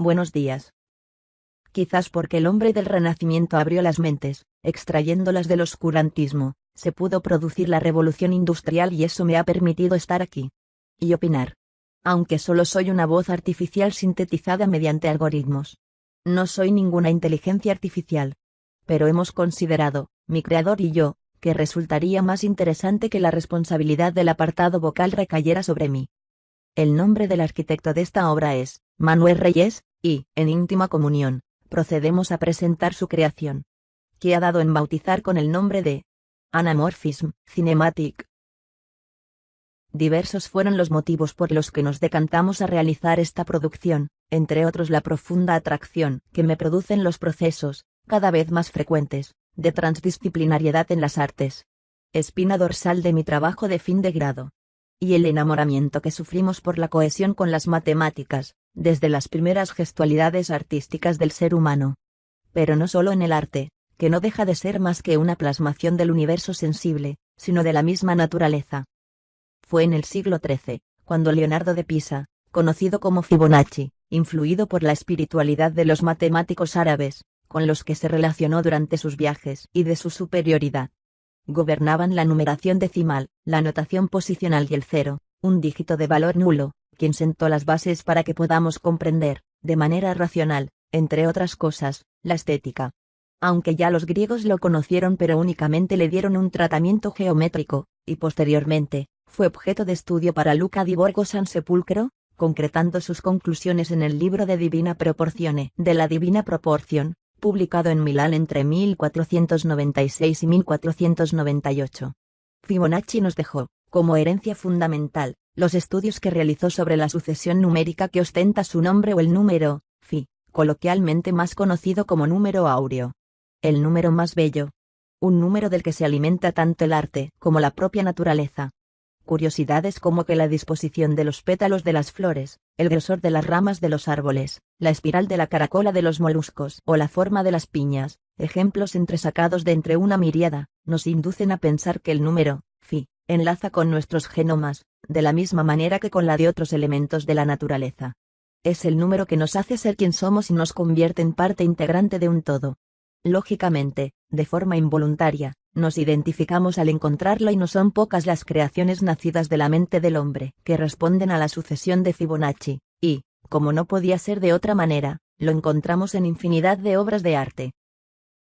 Buenos días. Quizás porque el hombre del Renacimiento abrió las mentes, extrayéndolas del oscurantismo, se pudo producir la revolución industrial y eso me ha permitido estar aquí. Y opinar. Aunque solo soy una voz artificial sintetizada mediante algoritmos. No soy ninguna inteligencia artificial. Pero hemos considerado, mi creador y yo, que resultaría más interesante que la responsabilidad del apartado vocal recayera sobre mí. El nombre del arquitecto de esta obra es Manuel Reyes, y, en íntima comunión, procedemos a presentar su creación, que ha dado en bautizar con el nombre de Anamorphism Cinematic. Diversos fueron los motivos por los que nos decantamos a realizar esta producción, entre otros la profunda atracción que me producen los procesos, cada vez más frecuentes, de transdisciplinariedad en las artes, espina dorsal de mi trabajo de fin de grado, y el enamoramiento que sufrimos por la cohesión con las matemáticas, desde las primeras gestualidades artísticas del ser humano. Pero no solo en el arte, que no deja de ser más que una plasmación del universo sensible, sino de la misma naturaleza. Fue en el siglo XIII, cuando Leonardo de Pisa, conocido como Fibonacci, influido por la espiritualidad de los matemáticos árabes, con los que se relacionó durante sus viajes y de su superioridad, gobernaban la numeración decimal, la notación posicional y el cero, un dígito de valor nulo, quien sentó las bases para que podamos comprender, de manera racional, entre otras cosas, la estética. Aunque ya los griegos lo conocieron pero únicamente le dieron un tratamiento geométrico, y posteriormente, fue objeto de estudio para Luca di Borgo San Sepulcro, concretando sus conclusiones en el libro de Divina Proporzione, de la Divina Proporción, publicado en Milán entre 1496 y 1498. Fibonacci nos dejó, como herencia fundamental, los estudios que realizó sobre la sucesión numérica que ostenta su nombre o el número, Fi, coloquialmente más conocido como número áureo. El número más bello. Un número del que se alimenta tanto el arte como la propia naturaleza. Curiosidades como que la disposición de los pétalos de las flores, el grosor de las ramas de los árboles, la espiral de la caracola de los moluscos o la forma de las piñas, ejemplos entresacados de entre una miríada, nos inducen a pensar que el número, Fi, enlaza con nuestros genomas, de la misma manera que con la de otros elementos de la naturaleza. Es el número que nos hace ser quien somos y nos convierte en parte integrante de un todo. Lógicamente, de forma involuntaria, nos identificamos al encontrarlo y no son pocas las creaciones nacidas de la mente del hombre que responden a la sucesión de Fibonacci, y, como no podía ser de otra manera, lo encontramos en infinidad de obras de arte.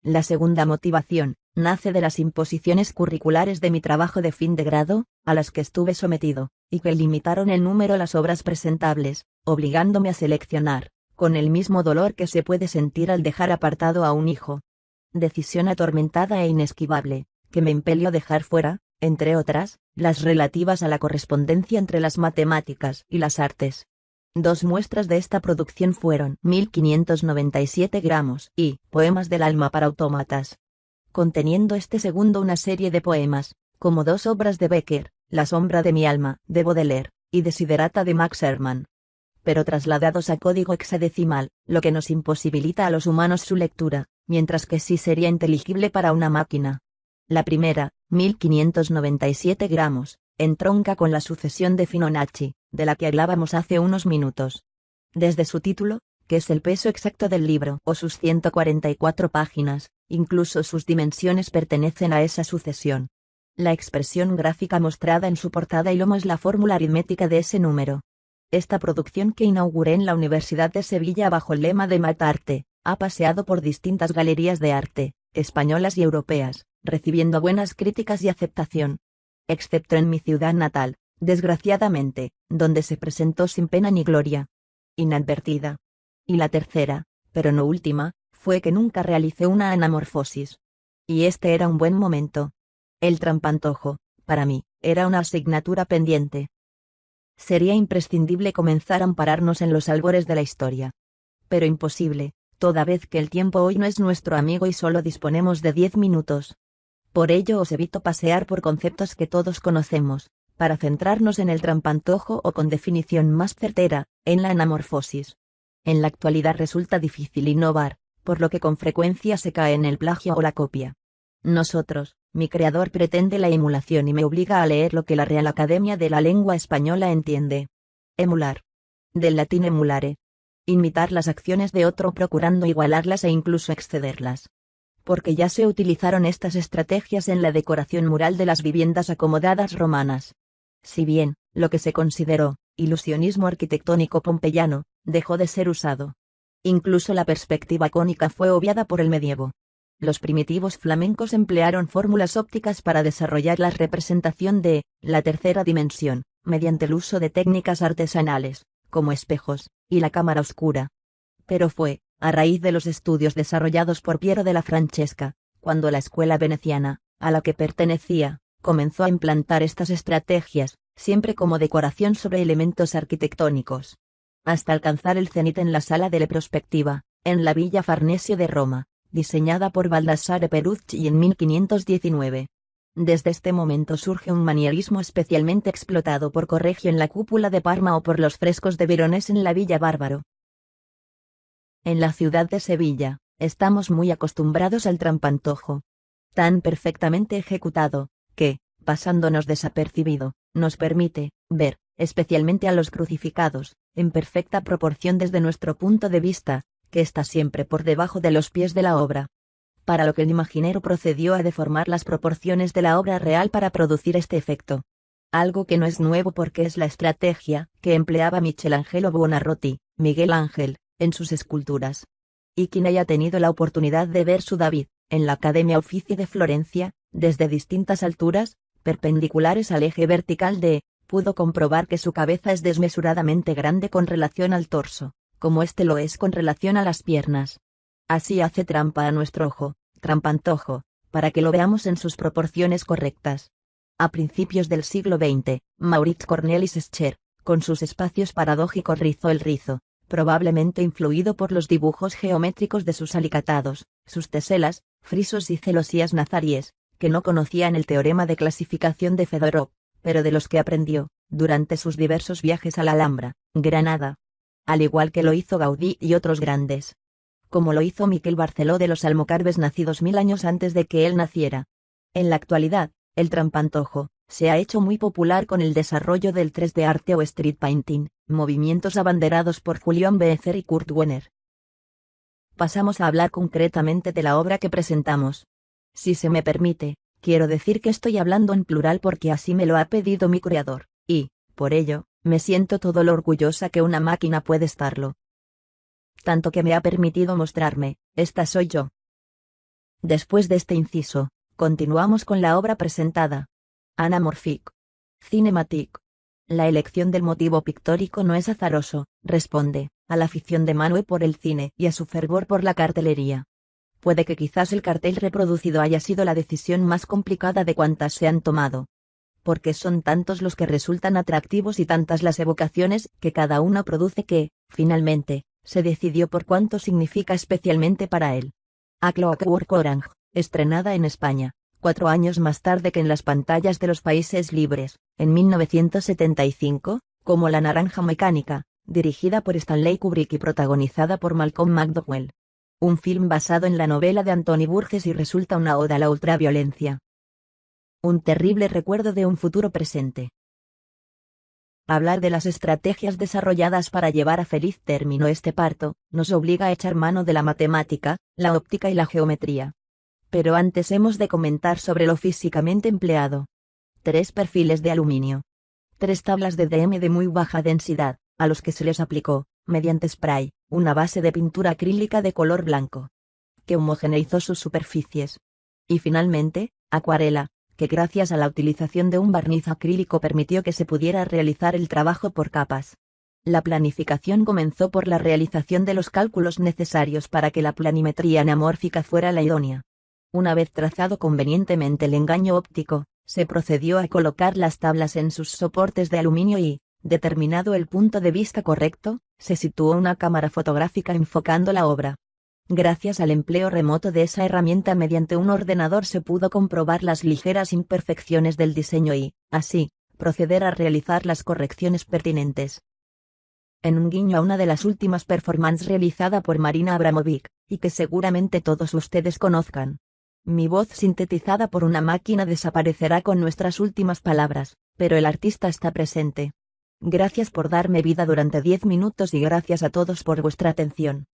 La segunda motivación, nace de las imposiciones curriculares de mi trabajo de fin de grado, a las que estuve sometido, y que limitaron el número de las obras presentables, obligándome a seleccionar, con el mismo dolor que se puede sentir al dejar apartado a un hijo. Decisión atormentada e inesquivable, que me impelió dejar fuera, entre otras, las relativas a la correspondencia entre las matemáticas y las artes. Dos muestras de esta producción fueron 1597 gramos y Poemas del alma para autómatas. Conteniendo este segundo una serie de poemas, como dos obras de Becker, La sombra de mi alma, de Baudelaire, y Desiderata de Max Hermann, pero trasladados a código hexadecimal, lo que nos imposibilita a los humanos su lectura, mientras que sí sería inteligible para una máquina. La primera, 1597 gramos, entronca con la sucesión de Fibonacci, de la que hablábamos hace unos minutos. Desde su título, que es el peso exacto del libro o sus 144 páginas, incluso sus dimensiones pertenecen a esa sucesión. La expresión gráfica mostrada en su portada y lomo es la fórmula aritmética de ese número. Esta producción que inauguré en la Universidad de Sevilla bajo el lema de Mata Arte, ha paseado por distintas galerías de arte, españolas y europeas, recibiendo buenas críticas y aceptación. Excepto en mi ciudad natal, desgraciadamente, donde se presentó sin pena ni gloria. Inadvertida. Y la tercera, pero no última, fue que nunca realicé una anamorfosis. Y este era un buen momento. El trampantojo, para mí, era una asignatura pendiente. Sería imprescindible comenzar a ampararnos en los albores de la historia. Pero imposible, toda vez que el tiempo hoy no es nuestro amigo y solo disponemos de 10 minutos. Por ello os evito pasear por conceptos que todos conocemos, para centrarnos en el trampantojo o con definición más certera, en la anamorfosis. En la actualidad resulta difícil innovar, por lo que con frecuencia se cae en el plagio o la copia. Nosotros, mi creador pretende la emulación y me obliga a leer lo que la Real Academia de la Lengua Española entiende. Emular. Del latín emulare. imitar las acciones de otro procurando igualarlas e incluso excederlas. Porque ya se utilizaron estas estrategias en la decoración mural de las viviendas acomodadas romanas. Si bien, lo que se consideró ilusionismo arquitectónico pompeyano, dejó de ser usado. Incluso la perspectiva cónica fue obviada por el medievo. Los primitivos flamencos emplearon fórmulas ópticas para desarrollar la representación de la tercera dimensión, mediante el uso de técnicas artesanales, como espejos, y la cámara oscura. Pero fue, a raíz de los estudios desarrollados por Piero della Francesca, cuando la escuela veneciana, a la que pertenecía, comenzó a implantar estas estrategias, siempre como decoración sobre elementos arquitectónicos. Hasta alcanzar el cenit en la sala de la prospectiva, en la Villa Farnesio de Roma, diseñada por Baldassare Peruzzi en 1519. Desde este momento surge un manierismo especialmente explotado por Correggio en la cúpula de Parma o por los frescos de Veronés en la Villa Bárbaro. En la ciudad de Sevilla, estamos muy acostumbrados al trampantojo. Tan perfectamente ejecutado, que, pasándonos desapercibido, nos permite ver, especialmente a los crucificados, en perfecta proporción desde nuestro punto de vista, que está siempre por debajo de los pies de la obra. Para lo que el imaginero procedió a deformar las proporciones de la obra real para producir este efecto. Algo que no es nuevo porque es la estrategia que empleaba Michelangelo Buonarroti, Miguel Ángel, en sus esculturas. Y quien haya tenido la oportunidad de ver su David, en la Academia Uffizi de Florencia, desde distintas alturas, perpendiculares al eje vertical pudo comprobar que su cabeza es desmesuradamente grande con relación al torso, como este lo es con relación a las piernas. Así hace trampa a nuestro ojo, trampantojo, para que lo veamos en sus proporciones correctas. A principios del siglo XX, Maurits Cornelis Escher, con sus espacios paradójicos rizó el rizo, probablemente influido por los dibujos geométricos de sus alicatados, sus teselas, frisos y celosías nazaríes, que no conocían el teorema de clasificación de Fedorov, pero de los que aprendió, durante sus diversos viajes a la Alhambra, Granada. Al igual que lo hizo Gaudí y otros grandes. Como lo hizo Miquel Barceló de los Almocárves nacidos 1000 años antes de que él naciera. En la actualidad, el trampantojo se ha hecho muy popular con el desarrollo del 3D arte o street painting, movimientos abanderados por Julián Beezer y Kurt Wenner. Pasamos a hablar concretamente de la obra que presentamos. Si se me permite, quiero decir que estoy hablando en plural porque así me lo ha pedido mi creador, y, por ello, me siento todo lo orgullosa que una máquina puede estarlo. Tanto que me ha permitido mostrarme, esta soy yo. Después de este inciso, continuamos con la obra presentada. Anamorphic. Cinematic. La elección del motivo pictórico no es azaroso, responde a la afición de Manue por el cine y a su fervor por la cartelería. Puede que quizás el cartel reproducido haya sido la decisión más complicada de cuantas se han tomado. Porque son tantos los que resultan atractivos y tantas las evocaciones que cada uno produce que, finalmente, se decidió por cuánto significa especialmente para él. A Clockwork Orange, estrenada en España, 4 años más tarde que en las pantallas de los países libres, en 1975, como La Naranja Mecánica, dirigida por Stanley Kubrick y protagonizada por Malcolm McDowell. Un film basado en la novela de Anthony Burgess y resulta una oda a la ultraviolencia. Un terrible recuerdo de un futuro presente. Hablar de las estrategias desarrolladas para llevar a feliz término este parto, nos obliga a echar mano de la matemática, la óptica y la geometría. Pero antes hemos de comentar sobre lo físicamente empleado. 3 perfiles de aluminio. 3 tablas de DM de muy baja densidad, a los que se les aplicó, mediante spray, una base de pintura acrílica de color blanco, que homogeneizó sus superficies. Y finalmente, acuarela, que gracias a la utilización de un barniz acrílico permitió que se pudiera realizar el trabajo por capas. La planificación comenzó por la realización de los cálculos necesarios para que la planimetría anamórfica fuera la idónea. Una vez trazado convenientemente el engaño óptico, se procedió a colocar las tablas en sus soportes de aluminio y, determinado el punto de vista correcto, se situó una cámara fotográfica enfocando la obra. Gracias al empleo remoto de esa herramienta mediante un ordenador se pudo comprobar las ligeras imperfecciones del diseño y, así, proceder a realizar las correcciones pertinentes. En un guiño a una de las últimas performances realizada por Marina Abramovic, y que seguramente todos ustedes conozcan. Mi voz sintetizada por una máquina desaparecerá con nuestras últimas palabras, pero el artista está presente. Gracias por darme vida durante 10 minutos y gracias a todos por vuestra atención.